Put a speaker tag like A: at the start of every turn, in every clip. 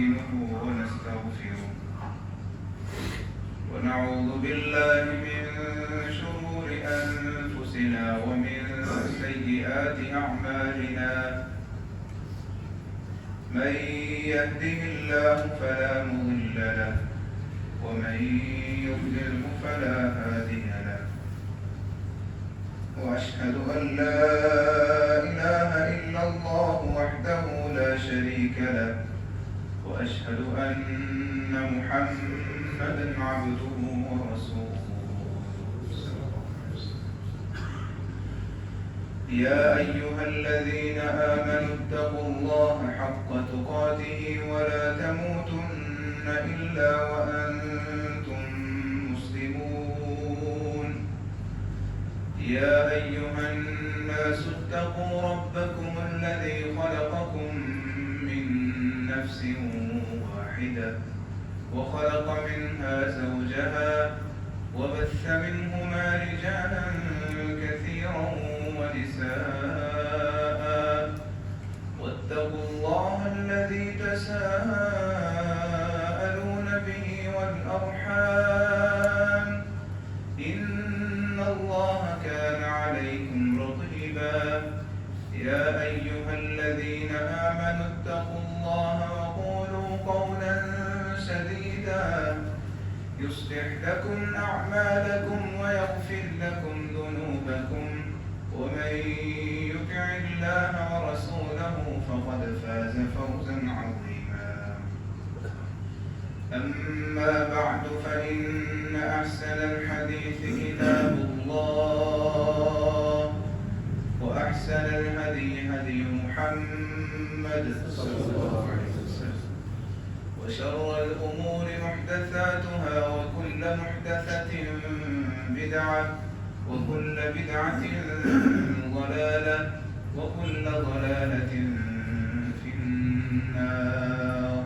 A: ونستعينه ونستغفره ونعوذ بالله من شرور أنفسنا ومن سيئات أعمالنا من يهده الله فلا مضل له ومن يضلل فلا هادي له وأشهد أن لا إله إلا الله وحده لا شريك له وأشهد أن محمدا عبده ورسوله يا أيها الذين آمنوا اتقوا الله حق تقاته ولا تموتن إلا وأنتم مسلمون يا أيها الناس اتقوا ربكم الذي خلقكم من نفس واحدة وخلق منها زوجها وبث منهما رجالا كثيرا ونساء واتقوا الله الذي تساءلون به والأرحام إن الله كان عليكم رقيبا يا أيها الذين آمنوا اتقوا الله وقولوا قولا سديدا يصلح لكم أعمالكم ويغفر لكم ذنوبكم ومن يطع الله ورسوله فقد فاز فوزا عظيما أما بعد فإن أحسن الحديث كتاب الله وأحسن الهدي هدي محمد صلى الله عليه وسلم وشر الأمور محدثاتها وكل محدثة بدعة وكل بدعة ضلالة وكل ضلالة في النار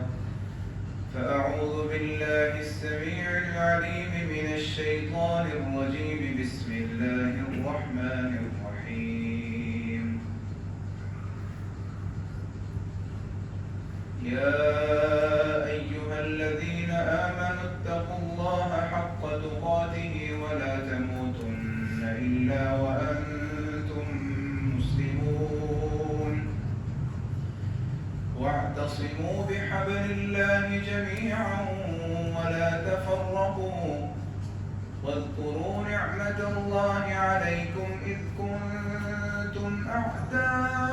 A: فأعوذ بالله السميع العليم من الشيطان الرجيم بسم الله الرحمن الرحيم يا أيها الذين آمنوا اتقوا الله حق تقاته ولا تموتن إلا وأنتم مسلمون واعتصموا بحبل الله جميعا ولا تفرقوا واذكروا نعمة الله عليكم إذ كنتم أعداء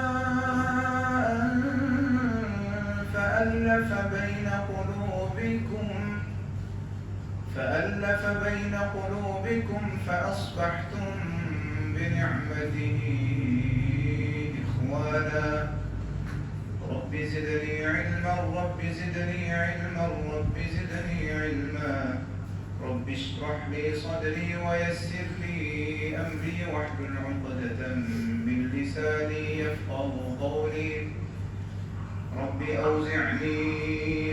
A: فألف بين قلوبكم فأصبحتم بنعمته إخوانا رب زدني علما رب زدني علما رب زدني علما رب اشرح لي صدري ويسر لي أمري واحلل عقدة من لساني يفقهوا قولي رب أوزعني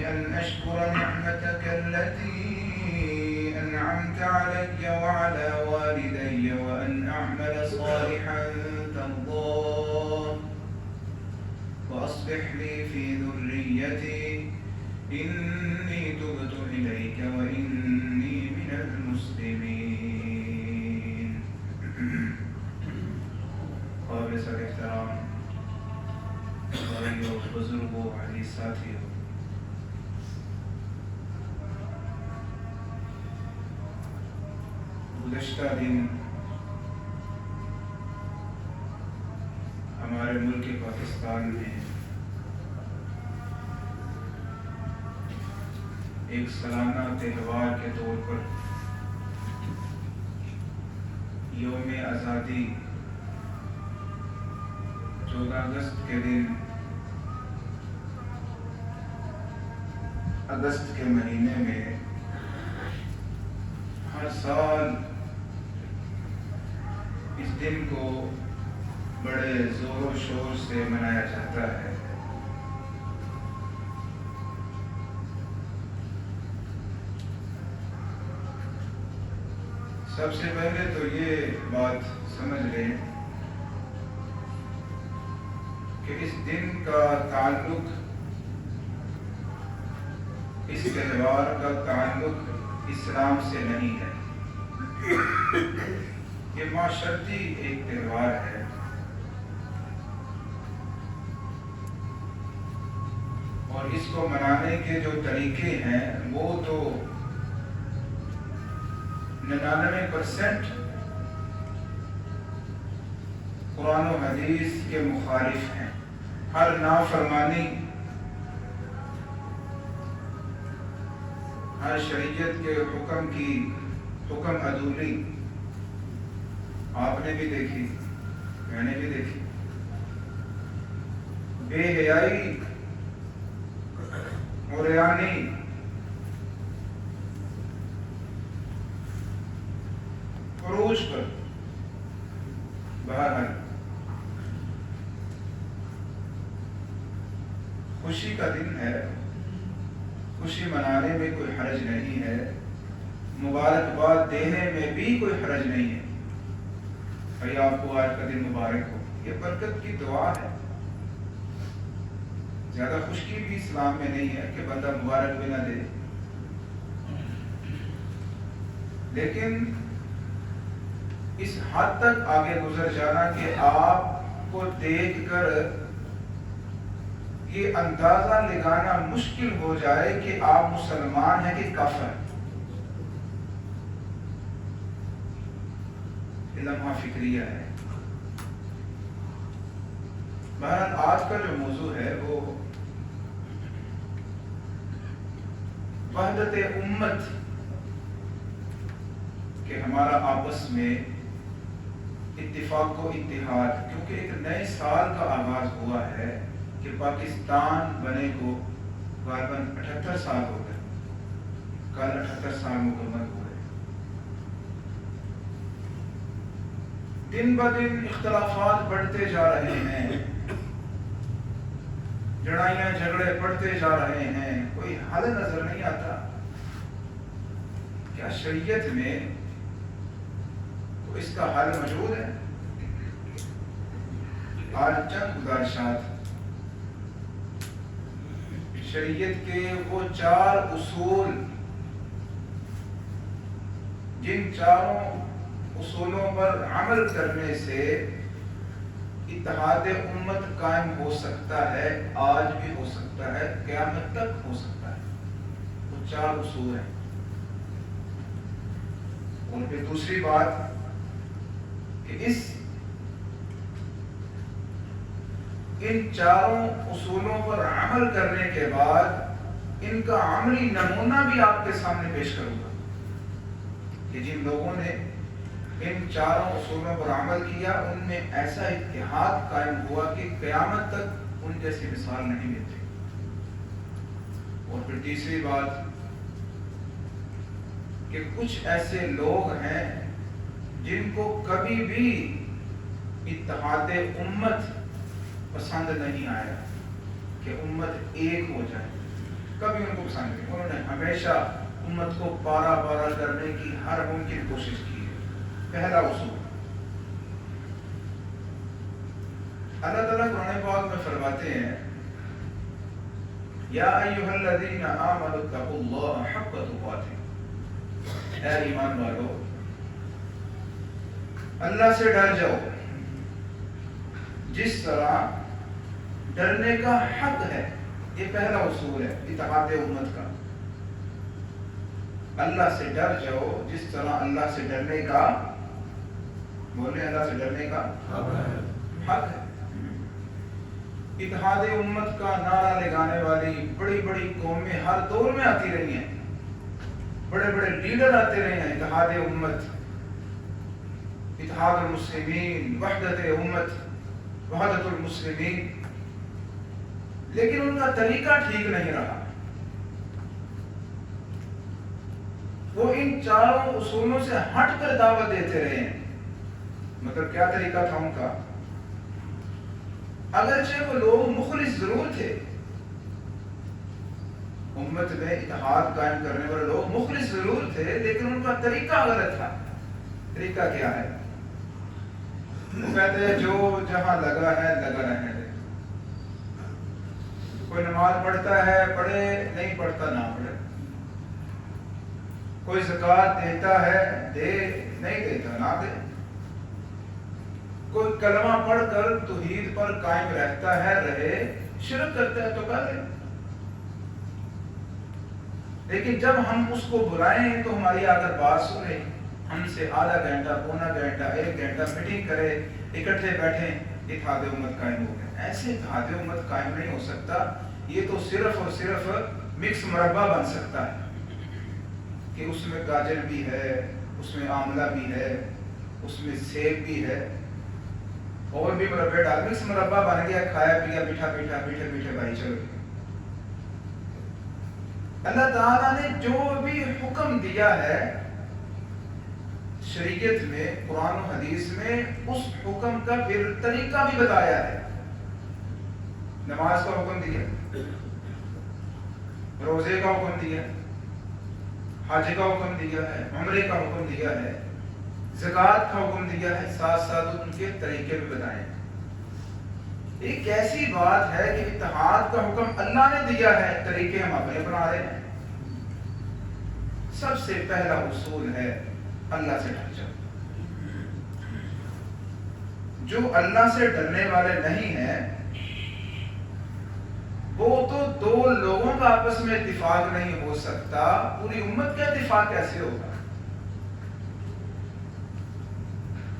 A: أن أشكر نعمتك التي أنعمت علي وعلى والدي وأن أعمل صالحا ترضاه وأصلح لي في ذريتي إني تبت إليك وإني من المسلمين قابل الاحترام بھائیو بزرگوں عزیز ساتھیوں گزشتہ دن ہمارے ملک پاکستان میں ایک سالانہ تہوار کے طور پر یوم آزادی 14 اگست کے دن اگست کے مہینے میں ہر سال اس دن کو بڑے زور و شور سے منایا جاتا ہے. سب سے پہلے تو یہ بات سمجھ لیں کہ اس دن کا تعلق اس تہوار کا تعلق اسلام سے نہیں ہے، یہ معاشرتی ایک تہوار ہے۔ اور اس کو منانے کے جو طریقے ہیں وہ تو 99% قرآن و حدیث کے مخالف ہیں۔ ہر نافرمانی، ہر شریعت کے حکم عدولی آپ نے بھی دیکھی، میں نے بھی دیکھی۔ بے حیائی اور ریانی، فروش پر، بہرحال خوشی کا دن ہے، خوشی منانے میں کوئی حرج نہیں ہے، مبارکباد دینے میں بھی کوئی حرج نہیں ہے۔ بھائی آپ کو آج کا دن مبارک ہو، یہ برکت کی دعا ہے۔ زیادہ خوشی بھی اسلام میں نہیں ہے کہ بندہ مبارک بھی نہ دے، لیکن اس حد تک آگے گزر جانا کہ آپ کو دیکھ کر یہ اندازہ لگانا مشکل ہو جائے کہ آپ مسلمان ہیں کہ کافر ہیں، یہ لمحہ فکریہ ہے۔ بہرحال آج کا جو موضوع ہے وہ وحدت امت، کہ ہمارا آپس میں اتفاق و اتحاد، کیونکہ ایک نئے سال کا آغاز ہوا ہے کہ پاکستان بنے کو غالباً 78 سال ہو گئے، کل 78 سال مکمل ہوئے۔ دن بدن اختلافات بڑھتے جا رہے ہیں، لڑائیاں جھگڑے بڑھتے جا رہے ہیں، کوئی حل نظر نہیں آتا۔ کیا شریعت میں اس کا حل موجود ہے؟ آج چند گزارشات، شریعت کے وہ 4 اصول، جن چاروں اصولوں پر عمل کرنے سے اتحاد امت قائم ہو سکتا ہے، آج بھی ہو سکتا ہے، قیامت تک ہو سکتا ہے۔ وہ 4 اصول ہیں۔ اور پھر دوسری بات کہ ان چاروں اصولوں پر عمل کرنے کے بعد ان کا عملی نمونہ بھی آپ کے سامنے پیش کروں گا کہ جن لوگوں نے ان چاروں اصولوں پر عمل کیا ان میں ایسا اتحاد قائم ہوا کہ قیامت تک ان جیسی مثال نہیں ملتی۔ اور پھر تیسری بات کہ کچھ ایسے لوگ ہیں جن کو کبھی بھی اتحاد امت پسند نہیں آیا کہ امت ایک ہو جائے، کبھی ان کو پسند نہیں۔ انہوں نے ہمیشہ امت کو پارا پارا کرنے کی ہر ممکن کوشش کی ہے۔ پہلا اصول، اللہ تعالیٰ قرآن پاک میں فرماتے ہیں یا ایھا الذین آمنوا اتقوا اللہ حق تقاتہ، اے ایمان والو اللہ سے ڈر جاؤ جس طرح ڈرنے کا حق ہے۔ یہ پہلا اصول ہے اتحاد امت کا، اللہ سے ڈر جاؤ جس طرح اللہ سے ڈرنے کا، بولے اللہ سے ڈرنے کا حق ہے۔ اتحاد امت کا نعرہ لگانے والی بڑی بڑی قومیں ہر دور میں آتی رہی ہیں، بڑے بڑے لیڈر آتے رہے ہیں، اتحاد امت، اتحاد المسلمین، وحدت امت، وحدت المسلمین، لیکن ان کا طریقہ ٹھیک نہیں رہا۔ وہ ان چاروں اصولوں سے ہٹ کر دعوت دیتے رہے ہیں۔ مطلب کیا طریقہ تھا ان کا؟ اگرچہ وہ لوگ مخلص ضرور تھے، امت میں اتحاد قائم کرنے والے لوگ مخلص ضرور تھے، لیکن ان کا طریقہ غلط تھا۔ طریقہ کیا ہے؟ وہ کہتے ہیں جو جہاں لگا ہے لگا رہنے دے، کوئی نماز پڑھتا ہے پڑھے، نہیں پڑھتا نہ پڑھے، کوئی زکوٰۃ دیتا ہے دے، نہیں دیتا نہ دے، کوئی کلمہ پڑھ کر توحید پر قائم رہتا ہے رہے، شرک کرتا ہے تو کر لے۔ لیکن جب ہم اس کو بلائیں تو ہماری اگر بات سنے، ہم سے آدھا گھنٹہ، پونا گھنٹہ، 1 گھنٹہ میٹنگ کرے، اکٹھے بیٹھیں، اتحاد امت قائم ہو گئے۔ ایسے اتحاد امت قائم نہیں ہو سکتا، یہ تو صرف اور صرف مکس مربع بن سکتا ہے کہ اس میں گاجر بھی ہے، اس میں آملہ بھی ہے، اس میں سیب بھی ہے، اور بھی مربع ڈال، مکس مربع بن گیا، کھایا پیا، میٹھا میٹھا، میٹھے میٹھے بھائی چل گئے۔ اللہ تعالیٰ نے جو بھی حکم دیا ہے شریعت میں، قرآن و حدیث میں، اس حکم کا پھر طریقہ بھی بتایا ہے۔ نماز کا حکم دیا، روزے کا حکم دیا، حج کا حکم دیا ہے، عمرے کا حکم دیا ہے، زکوٰۃ کا حکم دیا ہے، ساتھ ساتھ ان کے طریقے بھی بتائے۔ ایک ایسی بات ہے کہ اتحاد کا حکم اللہ نے دیا ہے، طریقے ہم اپنے بنا رہے ہیں۔ سب سے پہلا اصول ہے اللہ سے ڈر جاؤ۔ جو اللہ سے ڈرنے والے نہیں ہیں، وہ تو 2 لوگوں کا آپس میں اتفاق نہیں ہو سکتا، پوری امت کا اتفاق کیسے ہوگا؟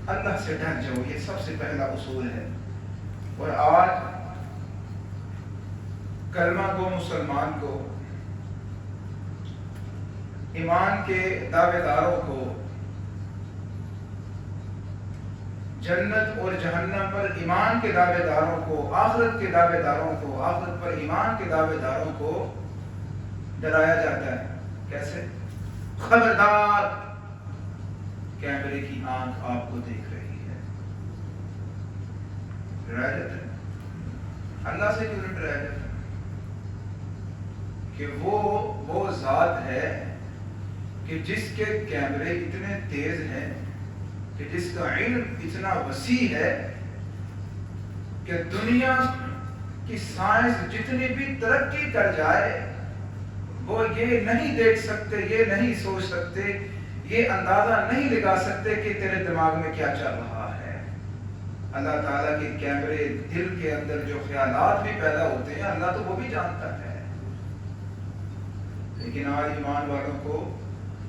A: اللہ سے ڈر جاؤ، یہ سب سے پہلا اصول ہے۔ اور آج کلمہ کو، مسلمان کو، ایمان کے دعوے داروں کو، جنت اور جہنم پر ایمان کے دعوے داروں کو، آخرت کے دعوے داروں کو، آخرت پر ایمان کے دعوے داروں کو ڈرایا جاتا ہے۔ کیسے؟ خبردار، کیمرے کی آنکھ آپ کو دیکھ رہی ہے۔ ڈرایا جاتا ہے۔ اللہ سے کیوں نہیں ڈرایا جاتا؟ کہ وہ ذات ہے کہ جس کے کیمرے اتنے تیز ہیں، کہ جس کا علم اتنا وسیع ہے کہ دنیا کی سائنس جتنی بھی ترقی کر جائے، وہ یہ نہیں دیکھ سکتے، یہ نہیں سوچ سکتے، یہ اندازہ نہیں لگا سکتے کہ تیرے دماغ میں کیا چل رہا ہے۔ اللہ تعالیٰ کے کیمرے، دل کے اندر جو خیالات بھی پیدا ہوتے ہیں، اللہ تو وہ بھی جانتا ہے۔ لیکن آج ایمان والوں کو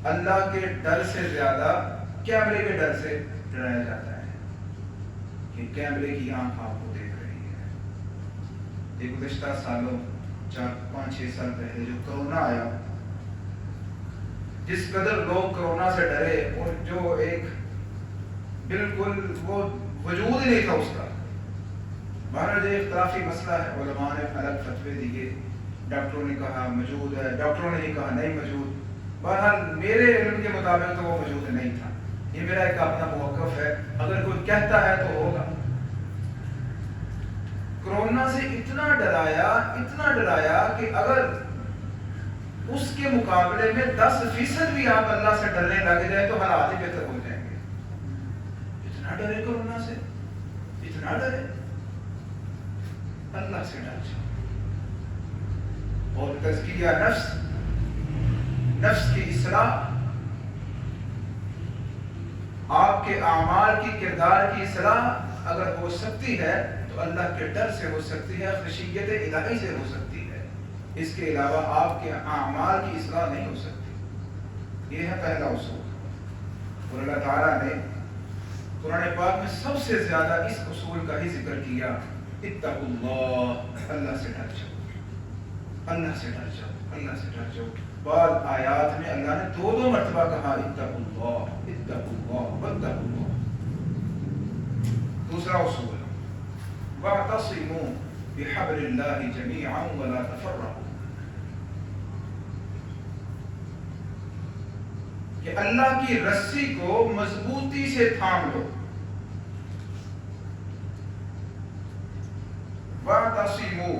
A: اللہ کے ڈر سے زیادہ کیمرے کے ڈر سے ڈرایا جاتا ہے کہ کیمرے کی آنکھ آپ کو دیکھ رہی ہے۔ یہ گزشتہ سالوں، 4-5-6 سال پہلے جو کرونا آیا، جس قدر لوگ کرونا سے ڈرے، اور جو ایک بالکل وہ وجود ہی نہیں تھا اس کا۔ بہرحال یہ اختلافی مسئلہ ہے، علماء نے الگ فتوے دیے، ڈاکٹروں نے کہا موجود ہے، ڈاکٹروں نے کہا نہیں موجود۔ بہرحال میرے علم کے مطابق تو وہ موجود نہیں تھا۔ یہ میرا ایک اپنا موقف ہے، اگر کوئی کہتا ہے تو ہوگا۔ کرونا سے اتنا ڈرایا کہ اگر اس کے مقابلے میں 10% بھی آپ اللہ سے ڈرنے لگ جائے تو حالات ہی بہتر ہو جائیں گے۔ اتنا ڈرے کرونا سے، اتنا ڈرے۔ اللہ سے ڈر جاؤ۔ اور تزکیہ نفس کی اصلاح، آپ کے اعمال کی، کردار کی اصلاح اگر ہو سکتی ہے تو اللہ کے ڈر سے ہو سکتی ہے، خشیت الہی سے ہو سکتی ہے۔ اس کے علاوہ آپ کے اعمال کی اصلاح نہیں ہو سکتی۔ یہ ہے پہلا اصول۔ اور اللہ تعالیٰ نے قرآن پاک میں سب سے زیادہ اس اصول کا ہی ذکر کیا، اتقوا اللہ، اللہ سے ڈر جاؤ، اللہ سے ڈر جاؤ، اللہ سے ڈر جاؤ۔ بعض آیات میں اللہ نے 2 مرتبہ کہا اتقوا اللہ، اتقوا اللہ، واتقوا اللہ۔ دوسرا اصول، واعتصموا بحبل اللہ جميعا ولا تفرقوا، کہ اللہ کی رسی کو مضبوطی سے تھام لو۔ واعتصموا،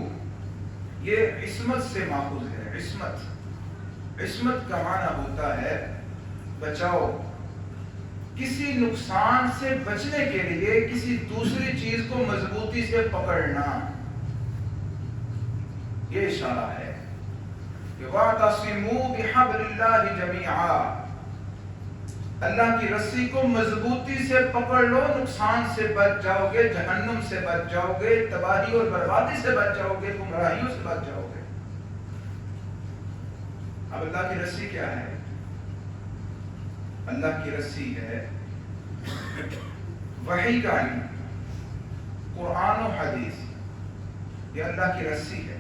A: یہ عصمت سے ماخوذ ہے۔ عصمت کا معنی ہوتا ہے بچاؤ، کسی نقصان سے بچنے کے لیے کسی دوسری چیز کو مضبوطی سے پکڑنا۔ یہ اشارہ ہے کہ وَاعْتَصِمُوا بِحَبْلِ اللَّهِ جَمِيعًا، اللہ کی رسی کو مضبوطی سے پکڑ لو، نقصان سے بچ جاؤ گے، جہنم سے بچ جاؤ گے، تباہی اور بربادی سے بچ جاؤ گے، گمراہیوں سے بچ جاؤ گے۔ اب اللہ کی رسی کیا ہے؟ اللہ کی رسی ہے وحی کا علم، قرآن و حدیث، یہ اللہ کی رسی ہے۔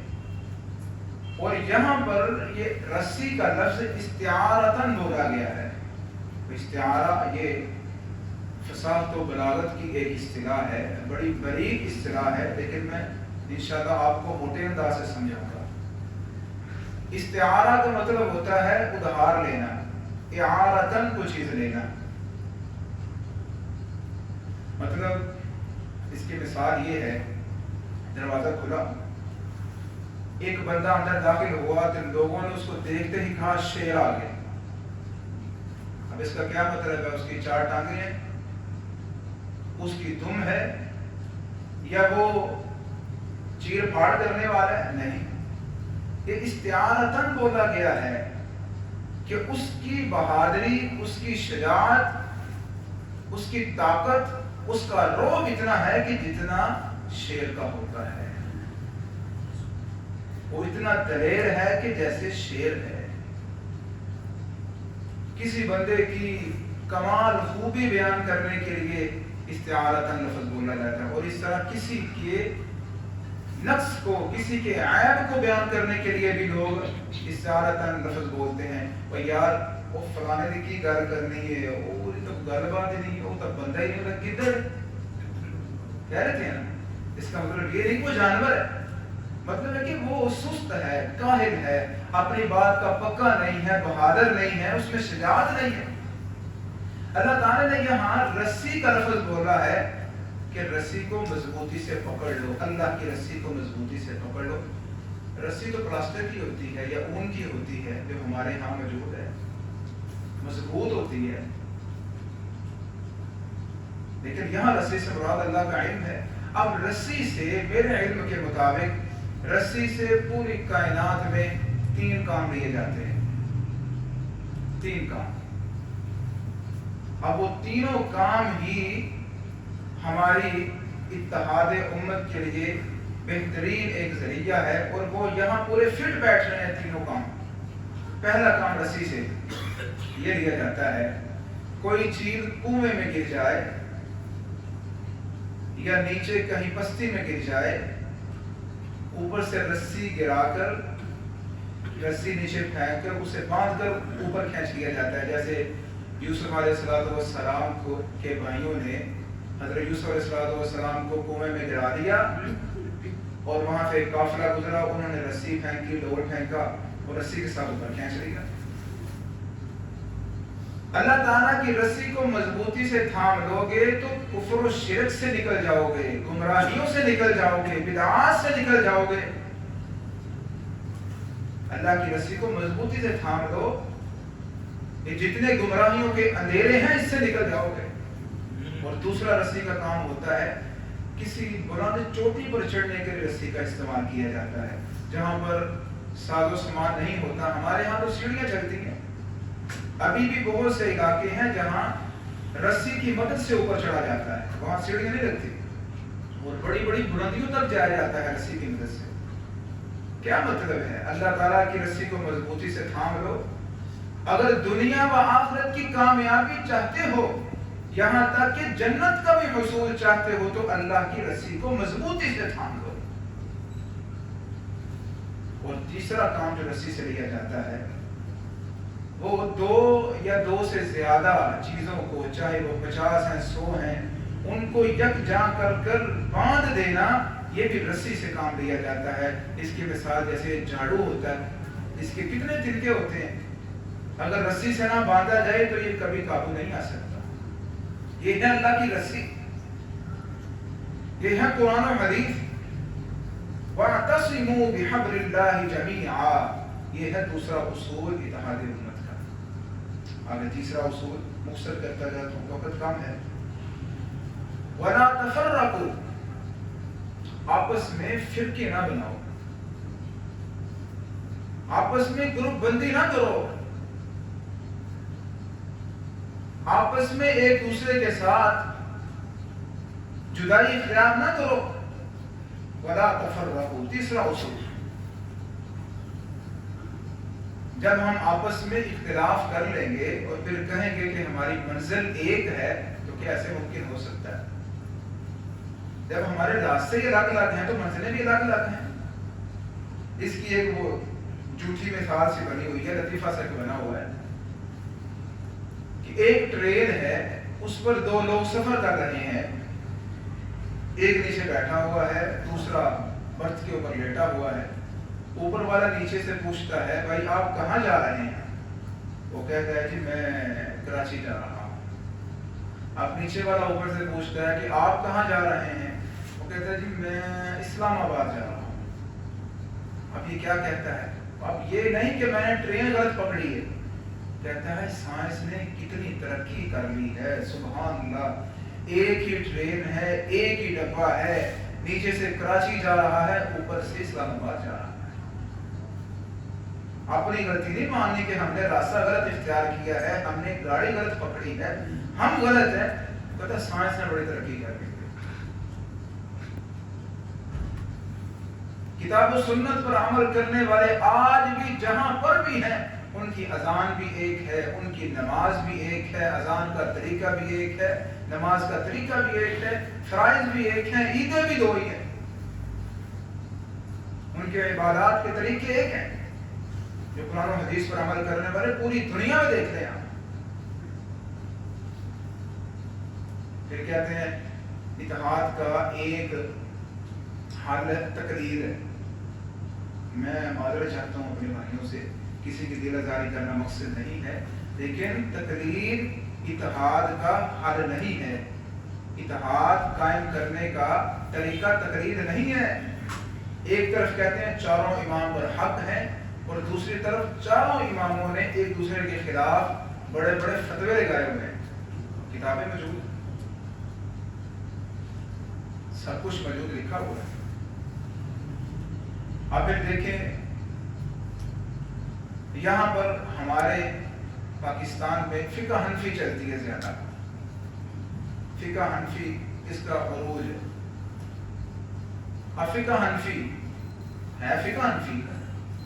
A: اور یہاں پر یہ رسی کا لفظ استعارتاً بولا گیا ہے۔ استعارہ یہ فصاحت و بلاغت کی ایک اصطلاح ہے، بڑی باریک اصطلاح ہے، لیکن میں انشاءاللہ آپ کو موٹے انداز سے سمجھاؤں گا۔ استعارہ کا مطلب ہوتا ہے ادھار لینا، اعارتاً کو چیز لینا۔ مطلب اس کی مثال یہ ہے، دروازہ کھلا، ایک بندہ اندر داخل ہوا تو لوگوں نے اس کو دیکھتے ہی کہا شیر آ گیا۔ اب اس کا کیا مطلب ہے؟ اس کی 4 ٹانگیں ہیں، اس کی دم ہے، یا وہ چیر پھاڑ کرنے والا ہے؟ نہیں، یہ استعارتاً بولا گیا ہے کہ اس کی بہادری، اس کی شجاعت، اس کی طاقت، اس کا رعب اتنا ہے کہ جتنا شیر کا ہوتا ہے، وہ اتنا دلیر ہے کہ جیسے شیر ہے۔ کسی بندے کی کمال خوبی بیان کرنے کے لیے استعارتاً لفظ بولا جاتا ہے، اور اس طرح کسی کے نقص کو، کسی کے عیب کو بیان کرنے کے لیے بھی لوگ استعارتاً لفظ بولتے ہیں۔ وہ یار وہ فلانے کی گل کرنی ہے، وہ تو گل بات ہی نہیں، وہ تو بندہ ہی نہیں ہوتا، کدھر کہہ رہے تھے نا۔ اس کا مطلب یہ نہیں وہ جانور ہے، مطلب ہے کہ وہ سست ہے، کاہل ہے، اپنی بات کا پکا نہیں ہے، بہادر نہیں ہے، اس میں شجاعت نہیں ہے۔ اللہ تعالیٰ نے یہاں رسی کا لفظ بولا ہے کہ رسی کو مضبوطی سے پکڑ لو، اللہ کی رسی کو مضبوطی سے پکڑ لو۔ رسی تو پلاسٹر کی ہوتی ہے یا اون کی ہوتی ہے جو ہمارے ہاں موجود ہے، مضبوط ہوتی ہے، لیکن یہاں رسی سے مراد اللہ کا علم ہے۔ اب رسی سے میرے علم کے مطابق رسی سے پوری کائنات میں 3 کام لیے جاتے ہیں، 3 کام۔ اب وہ تینوں کام ہی ہماری اتحاد امت کے لیے بہترین ایک ذریعہ ہے، اور وہ یہاں پورے فٹ بیٹھ رہے ہیں تینوں کام۔ پہلا کام رسی سے یہ لیا جاتا ہے، کوئی چیز کنویں میں گر جائے یا نیچے کہیں پستی میں گر جائے، اوپر سے رسی گرا کر، رسی نیچے پھینک کر اسے باندھ کر اوپر کھینچ لیا جاتا ہے۔ جیسے یوسف علیہ السلام کو کے بھائیوں نے حضرت یوسف علیہ السلام کو کنویں میں گرا دیا، اور وہاں سے ایک قافلہ گزرا، انہوں نے رسی پھینکی، ڈور پھینکا اور رسی کے ساتھ اوپر کھینچ لیا۔ اللہ تعالیٰ کی رسی کو مضبوطی سے تھام لو گے تو کفر و شرک سے نکل جاؤ گے، گمراہیوں سے نکل جاؤ گے، بدعات سے نکل جاؤ گے۔ اللہ کی رسی کو مضبوطی سے تھام لو، یہ جتنے گمراہیوں کے اندھیرے ہیں اس سے نکل جاؤ گے۔ اور دوسرا رسی کا کام ہوتا ہے، کسی بلند چوٹی پر چڑھنے کے لیے رسی کا استعمال کیا جاتا ہے، جہاں پر ساز و سامان نہیں ہوتا۔ ہمارے ہاں تو سیڑھیاں چلتی ہیں، ابھی بھی بہت سے علاقے ہیں جہاں رسی کی مدد سے اوپر چڑھا جاتا ہے، وہاں سیڑھیاں نہیں لگتی اور بڑی بڑی بلندیوں تک جایا جاتا ہے رسی کی مدد سے۔ کیا مطلب ہے؟ اللہ تعالیٰ کی رسی کو مضبوطی سے تھام لو، اگر دنیا و آخرت کی کامیابی چاہتے ہو، یہاں تک کہ جنت کا بھی حصول چاہتے ہو، تو اللہ کی رسی کو مضبوطی سے تھام لو۔ اور تیسرا کام جو رسی سے لیا جاتا ہے، وہ 2 یا 2 سے زیادہ چیزوں کو، چاہے وہ 50 ہیں 100 ہیں، ان کو یکجا کر کر باندھ دینا، یہ بھی رسی سے کام لیا جاتا ہے۔ اس کی مثال جیسے جھاڑو ہوتا ہے، اس کے کتنے تنکے ہوتے ہیں، اگر رسی سے نہ باندھا جائے تو یہ کبھی قابو نہیں آ سکتا۔ یہ ہے اللہ کی رسی، یہ ہے قرآن و حدیث۔ وَاعْتَصِمُوا بِحَبْلِ اللَّهِ جَمِيعًا، یہ ہے دوسرا اصول اتحاد امت کا۔ آگے تیسرا اصول مختصر کرتا جاتا ہوں، وقت کم ہے۔ وَلَا تَفَرَّقُوا، آپس میں فرقے نہ بناؤ۔ آپس میں گروپ بندی نہ کرو، آپس میں ایک دوسرے کے ساتھ جدائی اختیار نہ کرو۔ ولا تفرقوا، تیسرا اصول، جب ہم آپس میں اختلاف کر لیں گے اور پھر کہیں گے کہ ہماری منزل ایک ہے، تو کیا ایسے ممکن ہو سکتا ہے؟ جب ہمارے راستے ہی الگ الگ ہیں تو منزلیں بھی الگ الگ ہیں۔ اس کی ایک وہ جھوٹی مثال سی بنی ہوئی ہے، لطیفہ سا بنا ہوا ہے کہ ایک ٹرین ہے، اس پر دو لوگ سفر کر رہے ہیں، ایک نیچے بیٹھا ہوا ہے، دوسرا برتھ کے اوپر لیٹا ہوا ہے۔ اوپر والا نیچے سے پوچھتا ہے بھائی آپ کہاں جا رہے ہیں؟ وہ کہتا ہے جی میں کراچی جا رہا ہوں۔ اب نیچے والا اوپر سے پوچھتا ہے کہ آپ کہاں جا رہے ہیں؟ وہ کہتا ہے جی میں اسلام آباد جا رہا ہوں۔ اب یہ کیا کہتا ہے؟ اب یہ نہیں کہ میں نے ٹرین غلط پکڑی ہے، کہتا ہے سائنس نے کتنی ترقی کر لی ہے، سبحان اللہ، ایک ہی ٹرین ہے، ایک ہی ڈبہ ہے، نیچے سے کراچی جا رہا ہے، اوپر سے اسلام آباد جا رہا ہے۔ اپنی غلطی نہیں ماننی کہ ہم نے راستہ غلط اختیار کیا ہے، ہم نے گاڑی غلط پکڑی ہے، ہم غلط ہیں، کہتا سائنس نے بڑی ترقی کر لی۔ کتاب و سنت پر عمل کرنے والے آج بھی جہاں پر بھی ہیں، ان کی اذان بھی ایک ہے، ان کی نماز بھی ایک ہے، اذان کا طریقہ بھی ایک ہے، نماز کا طریقہ بھی ایک ہے، فرائض بھی ایک ہیں، عیدیں بھی دو ہی ہیں، ان کے عبادات کے طریقے ایک ہیں۔ جو قرآن و حدیث پر عمل کرنے والے پوری دنیا میں دیکھ رہے ہیں۔ پھر کہتے ہیں اتحاد کا ایک حل تقریر ہے۔ میں معذرت چاہتا ہوں اپنے بھائیوں سے، کسی کی دل آزاری کرنا مقصد نہیں ہے، لیکن تقریر اتحاد کا حل نہیں ہے، اتحاد قائم کرنے کا طریقہ تقریر نہیں ہے۔ ایک طرف کہتے ہیں چاروں امام پر حق ہیں، اور دوسری طرف چاروں اماموں نے ایک دوسرے کے خلاف بڑے بڑے فتوے لگائے ہوئے ہیں، کتابیں موجود، سب کچھ موجود، لکھا ہوا ہے۔ اب پھر دیکھیں یہاں پر ہمارے پاکستان میں فقہ حنفی چلتی ہے زیادہ، فقہ حنفی اس کا عروج ہے۔ اب فقہ حنفی ہے، فقہ حنفی کا،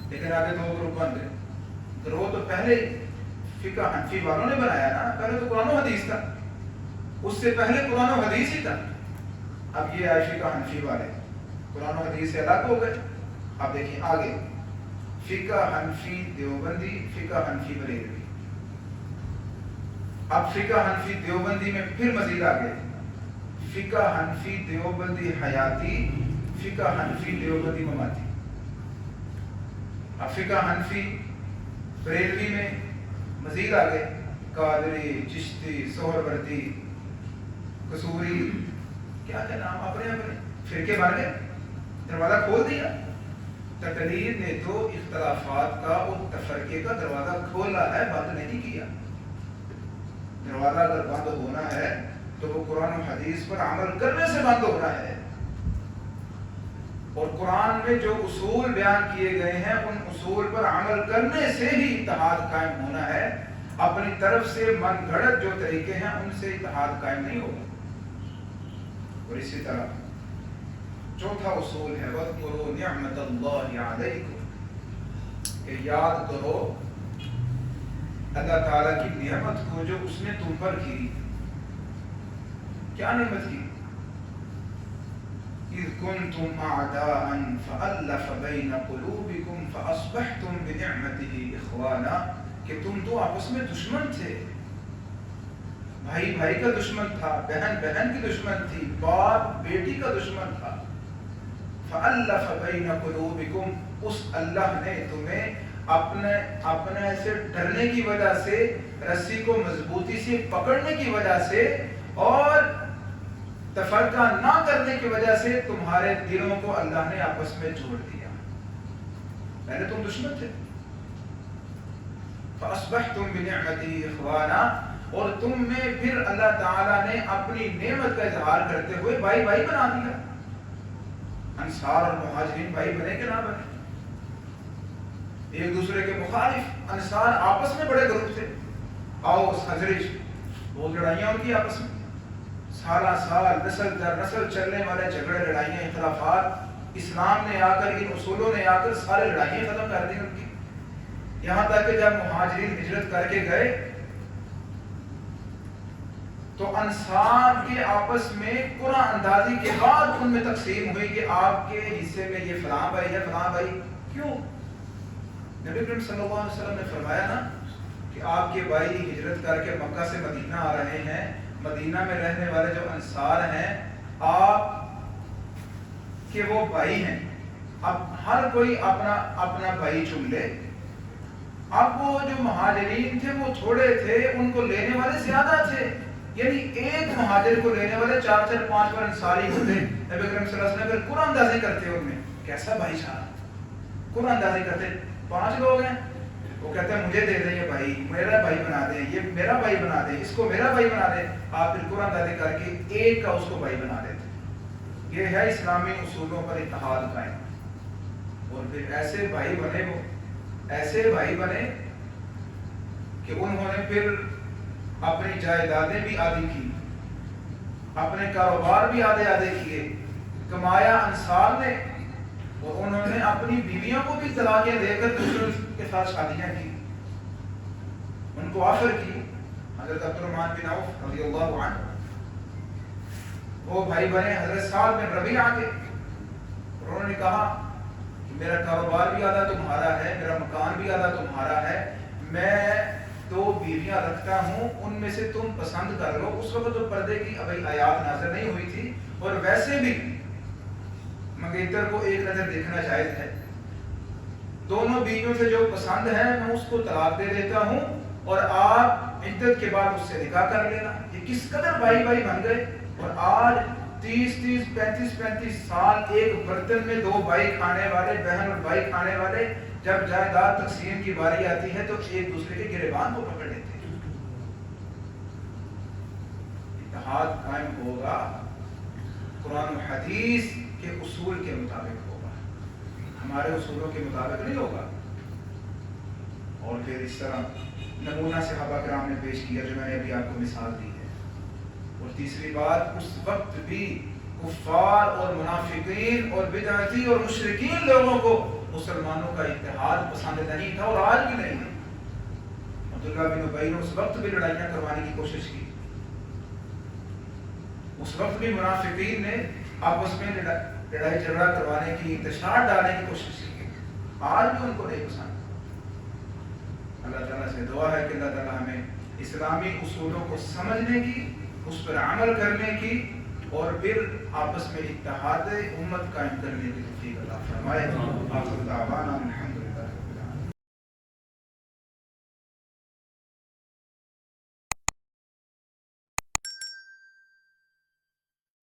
A: لیکن آگے دو گروپ بن گئے۔ گروہ تو پہلے فقہ حنفی والوں نے بنایا نا، پہلے تو قرآن و حدیث تھا، اس سے پہلے قرآن و حدیث ہی تھا۔ اب یہ آئے فقہ حنفی والے، قرآن و حدیث سے الگ ہو گئے۔ اب دیکھیں آگے، فقہ حنفی دیوبندی، فقہ حنفی بریلوی۔ اب فقہ حنفی دیوبندی میں پھر مزید آگے، فقہ حنفی دیوبندی حیاتی، فقہ حنفی دیوبندی مماتی۔ اب فقہ حنفی بریلوی میں مزید آگے، قادری، چشتی، سہروردی، قصوری، کیا کیا نام اپنے اپنے فرقے بن گئے، دروازہ کھول دیا۔ تقریر نے تو اختلافات کا اور تفرقے کا دروازہ کھولا ہے، بند نہیں کیا۔ دروازہ اگر بند ہونا ہے تو وہ قرآن و حدیث پر عمل کرنے سے بند ہونا ہے، اور قرآن میں جو اصول بیان کیے گئے ہیں ان اصول پر عمل کرنے سے ہی اتحاد قائم ہونا ہے۔ اپنی طرف سے من گھڑت جو طریقے ہیں ان سے اتحاد قائم نہیں ہوگا۔ اور اسی طرح چوتھا اصول ہے وَاذْكُرُوا نِعْمَةَ اللَّهِ عَلَيْكُمْ، کہ یاد کرو اللہ تعالیٰ کی نعمت کو جو اس نے تم پر کی۔ کیا نعمت کی؟ اِذْ كُنْتُمْ أَعْدَاءً فَأَلَّفَ بَيْنَ قُلُوبِكُمْ فَأَصْبَحْتُمْ بِنِعْمَتِهِ إِخْوَانًا، کہ تم تو آپس میں دشمن تھے، بھائی بھائی کا دشمن تھا، بہن بہن کی دشمن تھی، باپ بیٹی کا دشمن تھا۔ فَأَلَّفَ بَيْنَ قُلُوبِكُمْ، اس اللہ نے تمہیں اپنے سے ڈرنے کی وجہ سے، رسی کو مضبوطی سے پکڑنے کی وجہ سے اور تفرقہ نہ کرنے کی وجہ سے تمہارے دلوں کو اللہ نے آپس میں جوڑ دیا۔ پہلے تم دشمن تھے، فَأَصْبَحْتُمْ بِنِعْمَتِهِ إِخْوَانًا، اور تم میں پھر اللہ تعالیٰ نے اپنی نعمت کا اظہار کرتے ہوئے بھائی بھائی بنا دیا۔ انصار اور مہاجرین بھائی بنے کہ نہ بنے؟ ایک دوسرے کے مخالف انصار آپس میں بڑے گروپ تھے، اوس خزرج، وہ لڑائیاں ان کی آپس میں سالہ سال نسل در نسل چلنے والے جھگڑے لڑائیاں اختلافات، اسلام نے آ کر ان اصولوں نے آ کر سارے لڑائیاں ختم کر دی ان کی، یہاں تک کہ جب مہاجرین ہجرت کر کے گئے تو انصار کے آپس میں قرآن اندازی کے بعد ان میں تقسیم ہوئی کہ آپ کے حصے میں یہ فلاں بھائی ہے فلاں بھائی، کیوں؟ نبی کریم صلی اللہ علیہ وسلم نے فرمایا نا کہ آپ کے بھائی ہجرت کر کے مکہ سے مدینہ آ رہے ہیں، مدینہ میں رہنے والے جو انصار ہیں آپ کے وہ بھائی ہیں، اب ہر کوئی اپنا اپنا بھائی چن لے۔ اب وہ جو مہاجرین تھے وہ تھوڑے تھے، ان کو لینے والے زیادہ تھے، یعنی ایک مہاجر کو لینے والے 4-5 انصاری ہوتے۔ نبی کریم صلی اللہ علیہ وسلم پھر قرآن اندازی کرتے ان میں کیسا بھائی چارہ، قرآن اندازی کرتے 5 لوگ ہیں، وہ کہتے ہیں مجھے دے دیں یہ بھائی، میرا بھائی بنا دیں، یہ میرا بھائی بنا دیں، اس کو میرا بھائی بنا دیں، آپ پھر قرآن اندازی کر کے ایک کا اس کو بھائی بنا دیتے۔ یہ ہے اسلامی اصولوں پر اتحاد قائم، اور پھر ایسے بھائی بنے، وہ ایسے بھائی بنے کہ انہوں نے پھر اپنی جائیدادیں بھی آدھی کی، اپنے کاروبار بھی آدھے آدھے کیے، کمایا انصار نے، اور انہوں نے اپنی بیویوں کو بھی طلاقیں دے کر دوسروں کے ساتھ شادیاں کی، ان کو آفر کی۔ حضرت عبد الرحمن بن عوف رضی اللہ عنہ وہ بھائی بنے حضرت سعد بن ربیعہ کے، انہوں نے کہا کہ میرا کاروبار بھی آدھا تمہارا ہے، میرا مکان بھی آدھا تمہارا ہے، میں 2 بیویاں رکھتا ہوں، ان میں سے تم پسند کر لو۔ اس وقت تو پردے کی ابھی آیات نازل نہیں ہوئی تھی، اور ویسے بھی منگیتر کو ایک نظر دیکھنا جائز ہے، دونوں بیویوں سے جو پسند ہے میں اس کو طلاق دے دیتا ہوں، اور آپ عدت کے بعد اس سے نکاح کر لینا۔ یہ کس قدر بھائی بھائی بن گئے، اور آج 30-35 سال ایک برتن میں 2 بھائی کھانے والے، بہن اور بھائی کھانے والے، جب جائیداد تقسیم کی باری آتی ہے تو ایک دوسرے کے گریبان کو پکڑ لیتے ہیں۔ اتحاد قائم ہوگا قرآن و حدیث کے اصول کے مطابق ہوگا، ہمارے اصولوں کے مطابق نہیں ہوگا۔ اور پھر اس طرح نمونہ صحابہ کرام نے پیش کیا جو میں نے ابھی آپ کو مثال دی ہے۔ اور تیسری بات، اس وقت بھی کفار اور منافقین اور بدعتی اور مشرکین لوگوں کو مسلمانوں کا اتحاد پسند نہیں تھا، اور آج بھی نہیں ہے۔ عبداللہ بن ابی نے اس وقت بھی لڑائیاں کروانے کی کوشش کی، اس وقت بھی منافقین نے آپس میں لڑائی جھگڑا کروانے کی، انتشار ڈالنے کی کوشش کی، آج بھی ان کو نہیں پسند۔ اللہ تعالیٰ سے دعا ہے کہ اللہ تعالیٰ ہمیں اسلامی اصولوں کو سمجھنے کی، اس پر عمل کرنے کی، اور پھر آپس میں اتحاد امت قائم کرنے کی توفیق عطا فرمائے۔ آخر دعوانا الحمدللہ۔